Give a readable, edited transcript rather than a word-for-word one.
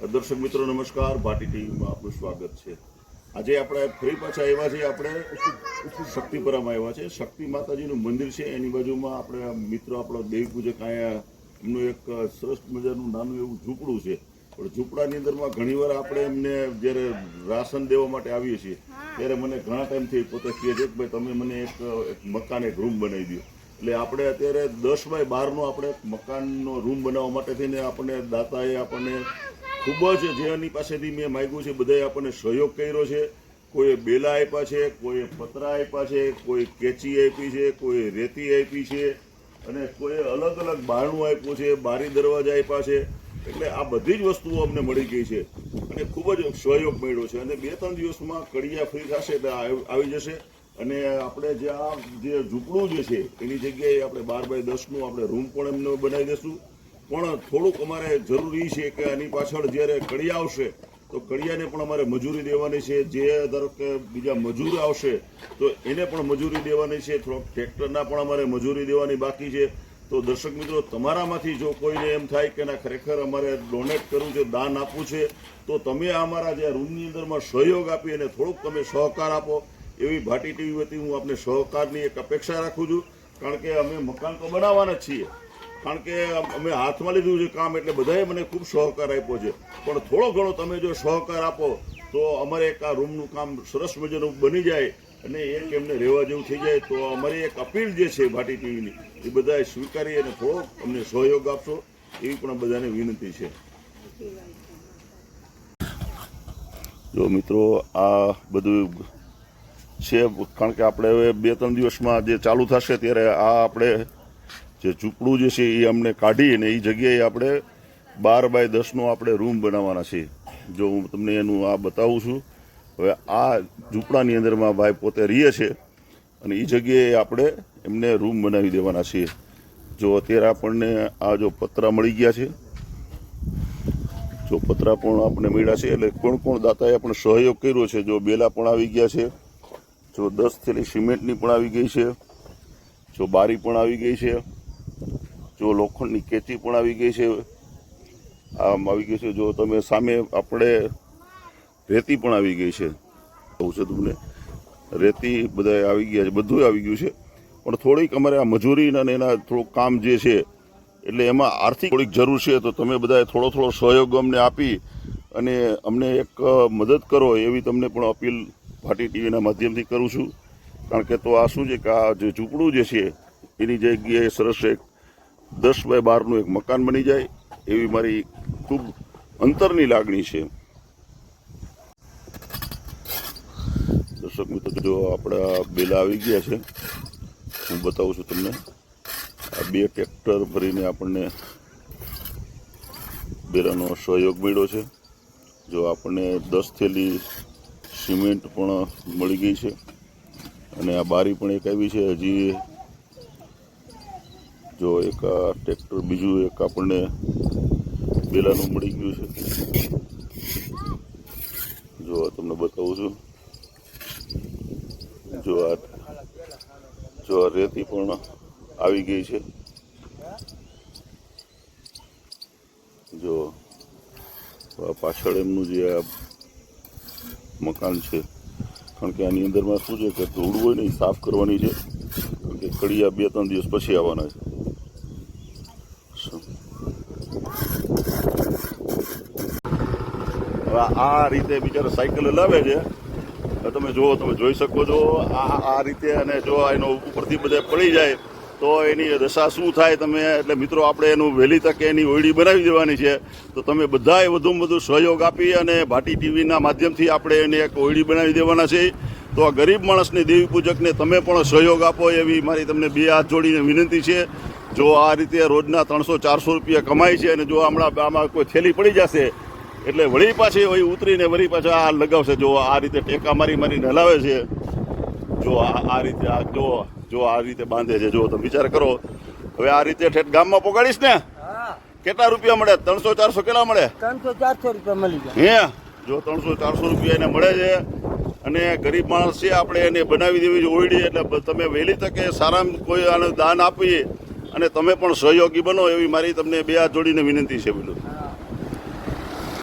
દર્શક મિત્રો નમસ્કાર, ભાટી ટીવીમાં આપનું સ્વાગત છે। આજે આપણે ફરી પાછા આવ્યા છીએ, આપણે શક્તિપરામાં આવ્યા છે। શક્તિ માતાજીનું મંદિર છે, એની બાજુમાં આપણે મિત્રો આપણો દેવી પૂજક અહીંયા એમનું એક સરસ મજાનું નાનું એવું ઝૂંપડું છે। પણ ઝૂંપડાની અંદરમાં ઘણીવાર આપણે એમને જ્યારે રાશન દેવા માટે આવીએ છીએ ત્યારે મને ઘણા ટાઈમથી પોતે કહે છે કે ભાઈ તમે મને એક મકાન, એક રૂમ બનાવી દો। એટલે આપણે અત્યારે 10 બાય 12નો આપણે મકાનનો રૂમ બનાવવા માટે થઈને આપણને દાતાએ આપણને ખૂબ જ જેની પાસેથી મેં માગ્યું છે બધાએ આપણને સહયોગ કર્યો છે। કોઈએ બેલા આપ્યા છે, કોઈએ પતરા આપ્યા છે, કોઈ કેચી આપી છે, કોઈ રેતી આપી છે અને કોઈએ અલગ અલગ બારણું આપ્યું છે, બારી દરવાજા આપ્યા છે। એટલે આ બધી જ વસ્તુઓ અમને મળી ગઈ છે અને ખૂબ જ સહયોગ મળ્યો છે અને 2-3 દિવસમાં કડિયા ફ્રી થશે એટલે આવી જશે અને આપણે જે ઝૂંપડું જે છે એની જગ્યાએ આપણે 12 બાય 10નું આપણે રૂમ પણ એમને બનાવી દઈશું। પણ થોડુંક અમારે જરૂરી છે કે આની પાછળ જ્યારે કડિયા આવશે તો કડિયાને પણ અમારે મજૂરી દેવાની છે। જે ધારો કે બીજા મજૂર આવશે તો એને પણ મજૂરી દેવાની છે, થોડોક ટ્રેક્ટરના પણ અમારે મજૂરી દેવાની બાકી છે। તો દર્શક મિત્રો, તમારામાંથી જો કોઈને એમ થાય કે ના ખરેખર અમારે ડોનેટ કરવું છે, દાન આપવું છે, તો તમે અમારા જે રૂમની અંદરમાં સહયોગ આપી અને થોડુંક તમે સહકાર આપો, એવી ભાટી ટીવી વતી હું આપને સહકારની એક અપેક્ષા રાખું છું। કારણ કે અમે મકાન તો બનાવવાના જ છીએ, કારણ કે અમે હાથમાં લીધું છે કામ, એટલે બધાએ મને ખૂબ સહકાર આપ્યો છે। પણ થોડો ઘણો તમે જો સહકાર આપો તો અમારે એક આ રૂમનું કામ સરસ મજાનું બની જાય અને એક એમને રહેવા જેવું થઈ જાય। તો અમારી એક અપીલ જે છે ભાટી ટીવીની એ બધાએ સ્વીકારી અને થોડોક અમને સહયોગ આપશો એવી પણ બધાને વિનંતી છે। જો મિત્રો, આ બધું છે કારણ કે આપણે હવે 2-3 દિવસમાં જે ચાલુ થશે ત્યારે આ આપણે જે ઝૂંપડું જે છે એ અમને કાઢી અને એ જગ્યાએ આપણે 12 બાય 10નો આપણે રૂમ બનાવવાના છે। જો હું તમને એનું આ બતાવું છું। હવે આ ઝૂંપડાની અંદરમાં ભાઈ પોતે રહે છે અને એ જગ્યાએ આપણે એમને રૂમ બનાવી દેવાના છીએ। જો અત્યારે આપણને આ જો પતરા મળી ગયા છે, જો પતરા પણ આપણે મળ્યા છે, એટલે કોણ દાતાએ આપણે સહયોગ કર્યો છે। જો બેલા પણ આવી ગયા છે, જો 10 થેલી સિમેન્ટની પણ આવી ગઈ છે, જો બારી પણ આવી ગઈ છે, જો લોખંડની કેચી પણ આવી ગઈ છે, આમ આવી ગઈ છે। જો તમે સામે આપણે રેતી પણ આવી ગઈ છે, કહું છે તમને રેતી બધા આવી ગયા છે, બધું આવી ગયું છે। પણ થોડીક અમારે આ મજૂરી અને એના થોડુંક કામ જે છે એટલે એમાં આર્થિક થોડીક જરૂર છે। તો તમે બધાએ થોડો સહયોગ અમને આપી અને અમને એક મદદ કરો એવી તમને પણ અપીલ ભાટી ટીવીના માધ્યમથી કરું છું। કારણ કે તો આ શું છે કે આ જે ઝૂંપડું જે છે એની જગ્યાએ સરસ એક 10 બાય 12નું એક મકાન બની જાય એવી મારી ખૂબ અંતરની લાગણી છે। દર્શક મિત્રો, જો આપણા બેલા આવી ગયા છે, હું બતાવું છું તમને। આ 2 ટ્રેક્ટર ભરીને આપણને બેલાનો સહયોગ મળ્યો છે। જો આપણને 10 થેલી સિમેન્ટ પણ મળી ગઈ છે અને આ બારી પણ એક આવી છે। હજી જો એક આ ટ્રેક્ટર બીજું એક આપણને બેલાનું મળી ગયું છે। જો તમને બતાવું છું। જો આ રેતી પણ આવી ગઈ છે। જો પાછળ એમનું જે આ મકાન છે, કારણ કે આની અંદરમાં શું છે કે ધૂળ હોય ને એ સાફ કરવાની છે, કારણ કે કડિયા 2-3 દિવસ પછી આવવાના છે। હવે આ રીતે બિચારા સાયકલ લાવે છે, તમે જુઓ, તમે જોઈ શકો છો આ રીતે। અને જો એનો ઉપરથી બધા પડી જાય તો એની દશા શું થાય તમે, એટલે મિત્રો આપણે એનું વહેલી તકે એની ઓયડી બનાવી દેવાની છે। તો તમે બધાએ વધુમાં વધુ સહયોગ આપી અને ભાટી ટીવીના માધ્યમથી આપણે એને એક ઓયડી બનાવી દેવાના છે। તો આ ગરીબ માણસને, દેવી પૂજકને તમે પણ સહયોગ આપો એવી મારી તમને 2 હાથ જોડીને વિનંતી છે। જો આ રીતે રોજના 300-400 રૂપિયા કમાય છે અને જો હમણાં આમાં કોઈ થેલી પડી જશે એટલે વળી પાછી વળી ઉતરીને વળી પાછા આ લગાવશે। જો આ રીતે ટેકા મારીને હલાવે છે। જો આ રીતે જો આ રીતે બાંધે છે। જો તમે વિચાર કરો, હવે આ રીતે ઠેઠ ગામમાં પોગાડીશ ને કેટલા રૂપિયા મળે? 300-400 કેટલા મળે? 300-400 રૂપિયા મળી જાય। જો 300-400 રૂપિયા એને મળે છે અને ગરીબ માણસ છે, આપણે એને બનાવી દેવી છે ઓયડી। એટલે તમે વહેલી તકે સારામાં કોઈ આને દાન આપી અને તમે પણ સહયોગી બનો એવી મારી તમને 2 હાથ જોડીને વિનંતી છે। બોલું।